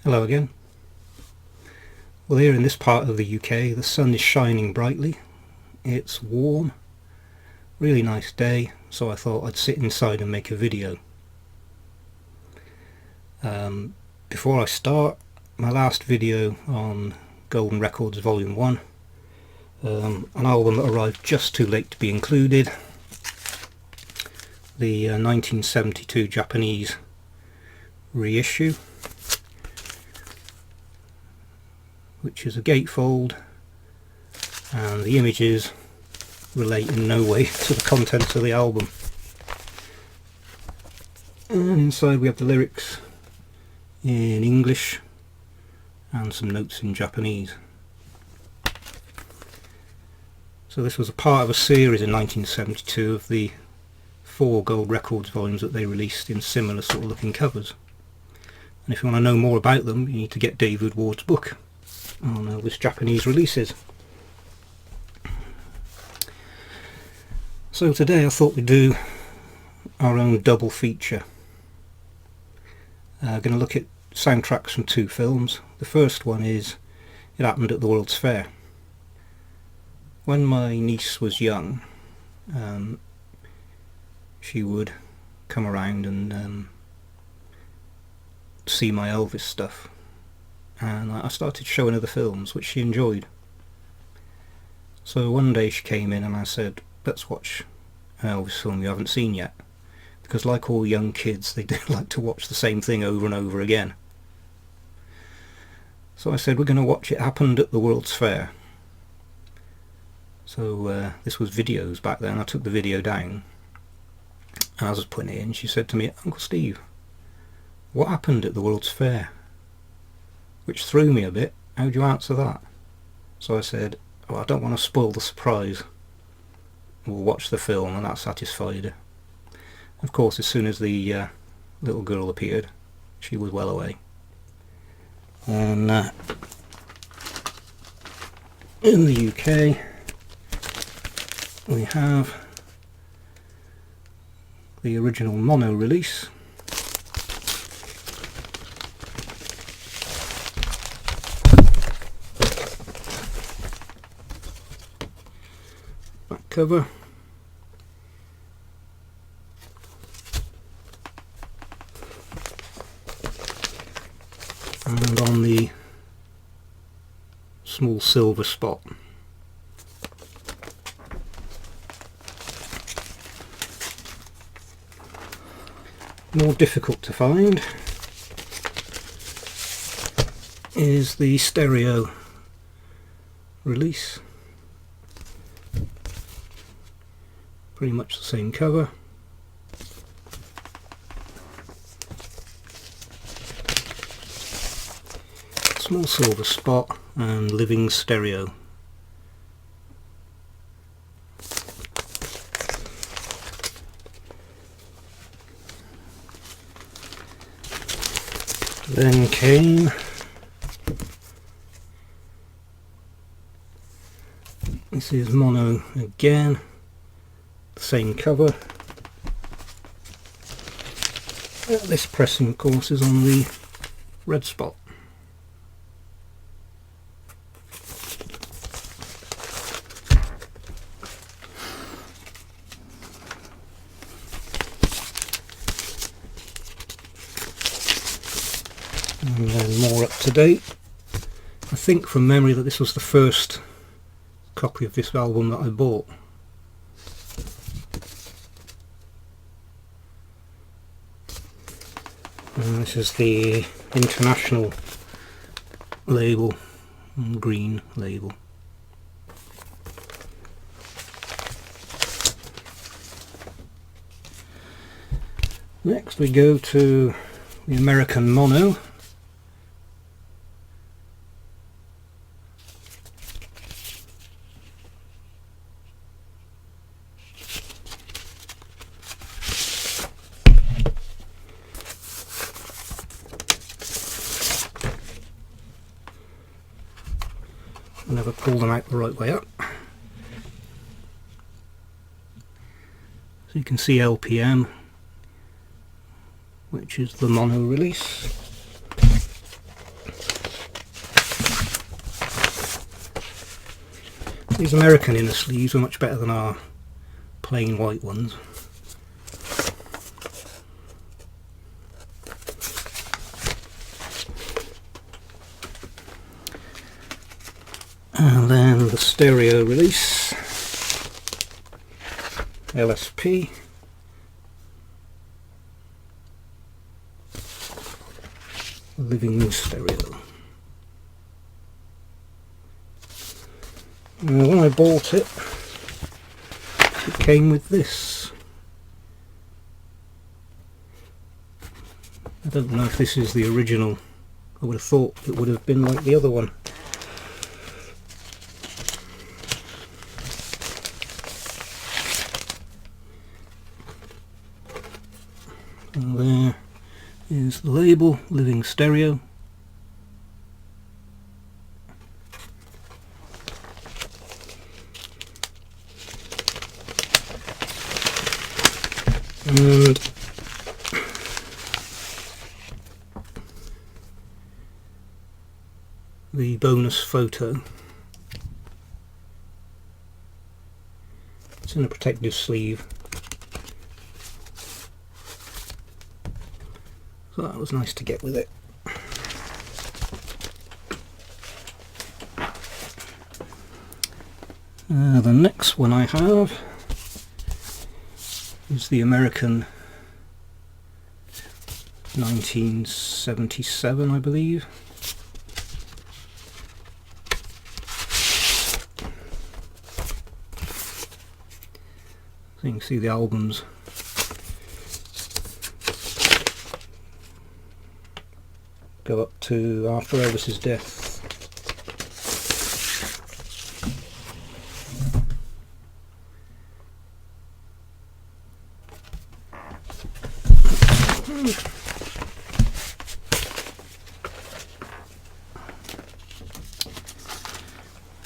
Hello again. Well, here in this part of the UK the sun is shining brightly, it's warm, really nice day, so I thought I'd sit inside and make a video. Before I start, my last video on Golden Records Volume 1, an album that arrived just too late to be included, the 1972 Japanese reissue, which is a gatefold, and the images relate in no way to the contents of the album. And inside we have the lyrics in English and some notes in Japanese. So this was a part of a series in 1972 of the 4 Gold Records volumes that they released in similar sort of looking covers. And if you want to know more about them, you need to get David Ward's book on Elvis Japanese releases. So today I thought we'd do our own double feature. Going to look at soundtracks from 2 films. The first one is It Happened at the World's Fair. When my niece was young, she would come around and see my Elvis stuff, and I started showing her the films, which she enjoyed. So one day she came in and I said, let's watch an Elvis film you haven't seen yet, because like all young kids they do like to watch the same thing over and over again. So I said, we're going to watch It Happened at the World's Fair. So this was videos back then. I took the video down, and as I was putting it in, she said to me, Uncle Steve, what happened at the World's Fair? Which threw me a bit. How do you answer that? So I said, oh, I don't want to spoil the surprise. We'll watch the film, and that satisfied her. Of course, as soon as the little girl appeared, she was well away. And in the UK we have the original mono release, back cover, and on the small silver spot. More difficult to find is the stereo release. Pretty much the same cover. Small silver spot and living stereo. Then came this is mono again, the same cover. This pressing of course is on the red spot. And then more up to date. I think from memory that this was the first copy of this album that I bought. And this is the international label, green label. Next we go to the American mono. Never pull them out the right way up. So you can see LPM, which is the mono release. These American inner sleeves are much better than our plain white ones. And then the stereo release, LSP, living stereo. Now, when I bought it, it came with this. I don't know if this is the original. I would have thought it would have been like the other one. And there is the label, living stereo. And the bonus photo. It's in a protective sleeve. So that was nice to get with it. The next one I have is the American 1977, I believe. So you can see the albums. Go up to after Elvis's death.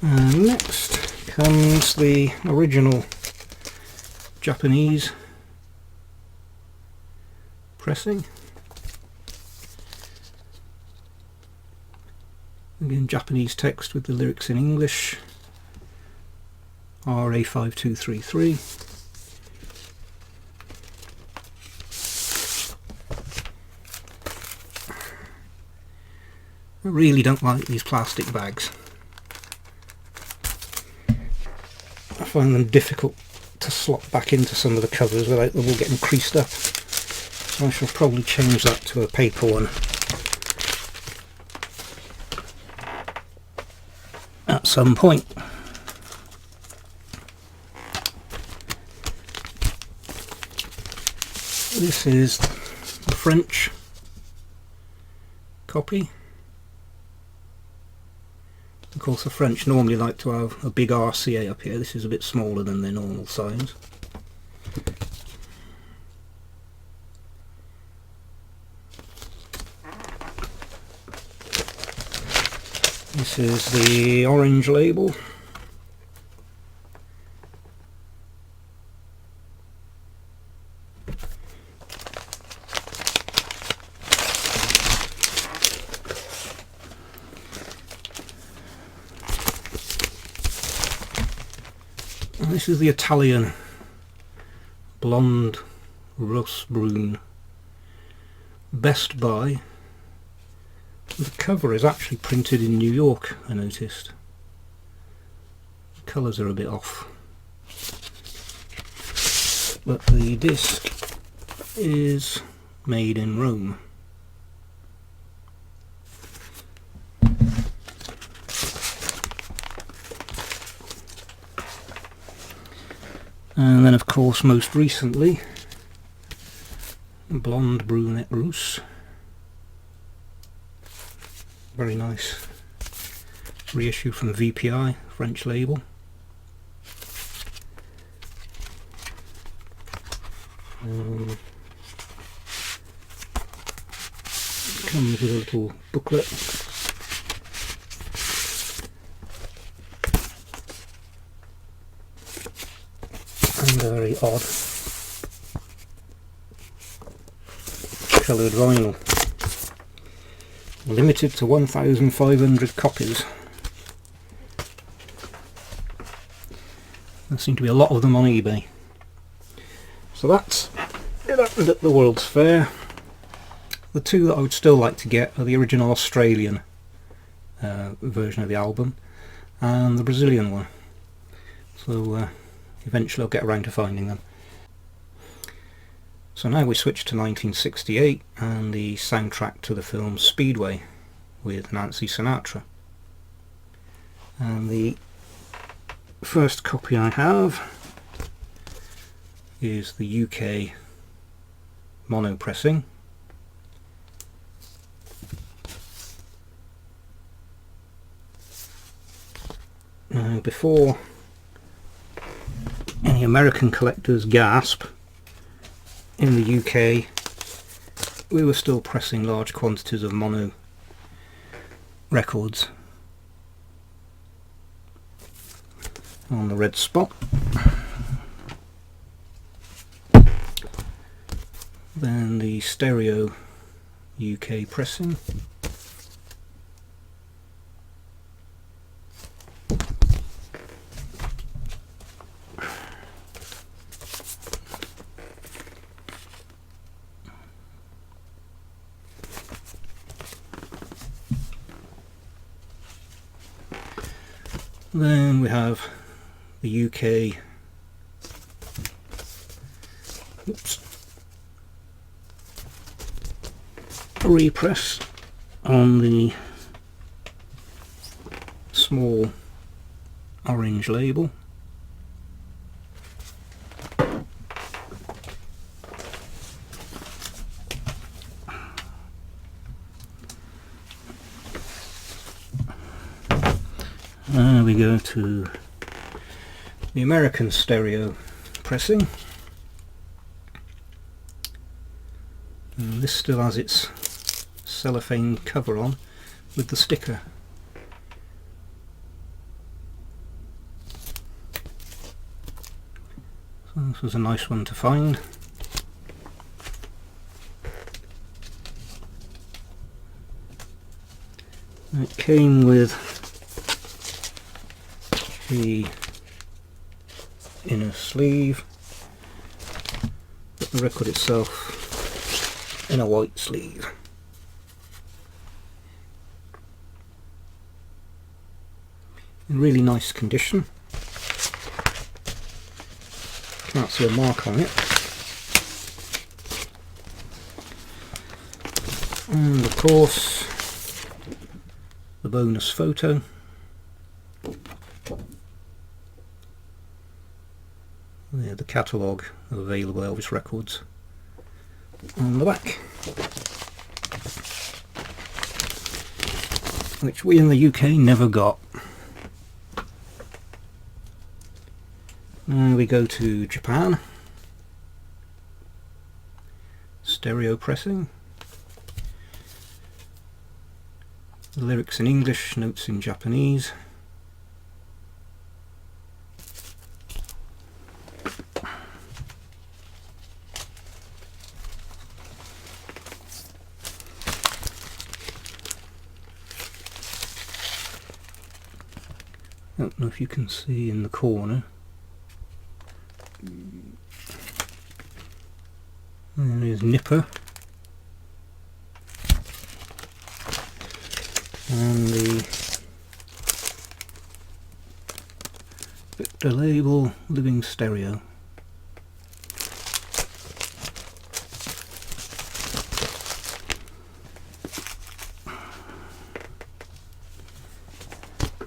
And next comes the original Japanese pressing. Again, Japanese text with the lyrics in English. RA5233. I really don't like these plastic bags. I find them difficult to slot back into some of the covers without them all getting creased up. So I shall probably change that to a paper one at some point. This is the French copy. Of course, the French normally like to have a big RCA up here. This is a bit smaller than their normal size. This is the orange label. And this is the Italian blonde rust brune Best Buy. The cover is actually printed in New York, I noticed. The colours are a bit off. But the disc is made in Rome. And then of course most recently, Blonde Brunette Rousse. Very nice reissue from VPI, French label. Comes with a little booklet. And a very odd coloured vinyl. Limited to 1,500 copies. There seem to be a lot of them on eBay. So that's it happened at the World's Fair. The two that I would still like to get are the original Australian version of the album and the Brazilian one. So eventually I'll get around to finding them. So now we switch to 1968 and the soundtrack to the film Speedway with Nancy Sinatra. And the first copy I have is the UK Monopressing. Now, before any American collectors gasp, in the UK we were still pressing large quantities of mono records on the red spot. Then the stereo UK pressing. Then we have the UK repress on the small orange label. We go to the American stereo pressing, and this still has its cellophane cover on with the sticker. So this was a nice one to find. It came with the inner sleeve, but the record itself in a white sleeve. In really nice condition. Can't see a mark on it. And of course the bonus photo. The catalogue of available Elvis records on the back, which we in the UK never got. Now we go to Japan. Stereo pressing. The lyrics in English, notes in Japanese. I don't know if you can see in the corner. And there's Nipper. And the Victor label, Living Stereo.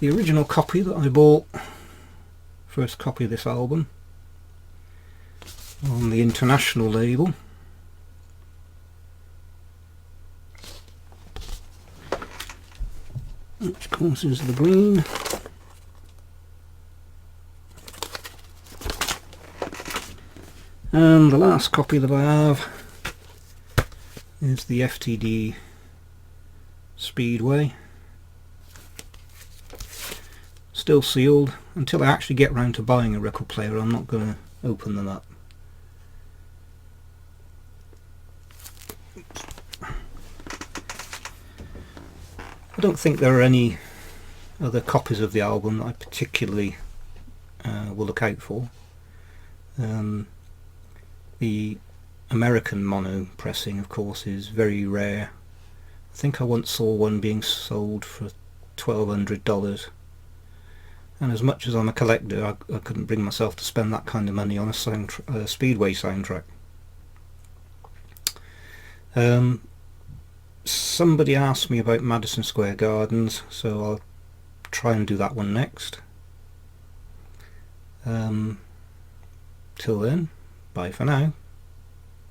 The original copy that I bought, first copy of this album, on the international label. Which of course is the green. And the last copy that I have is the FTD Speedway. Still sealed. Until I actually get round to buying a record player, I'm not going to open them up. I don't think there are any other copies of the album that I particularly will look out for. The American monopressing, of course, is very rare. I think I once saw one being sold for $1,200, and as much as I'm a collector, I couldn't bring myself to spend that kind of money on a Speedway soundtrack. Somebody asked me about Madison Square Gardens, so I'll try and do that one next. Till then, bye for now.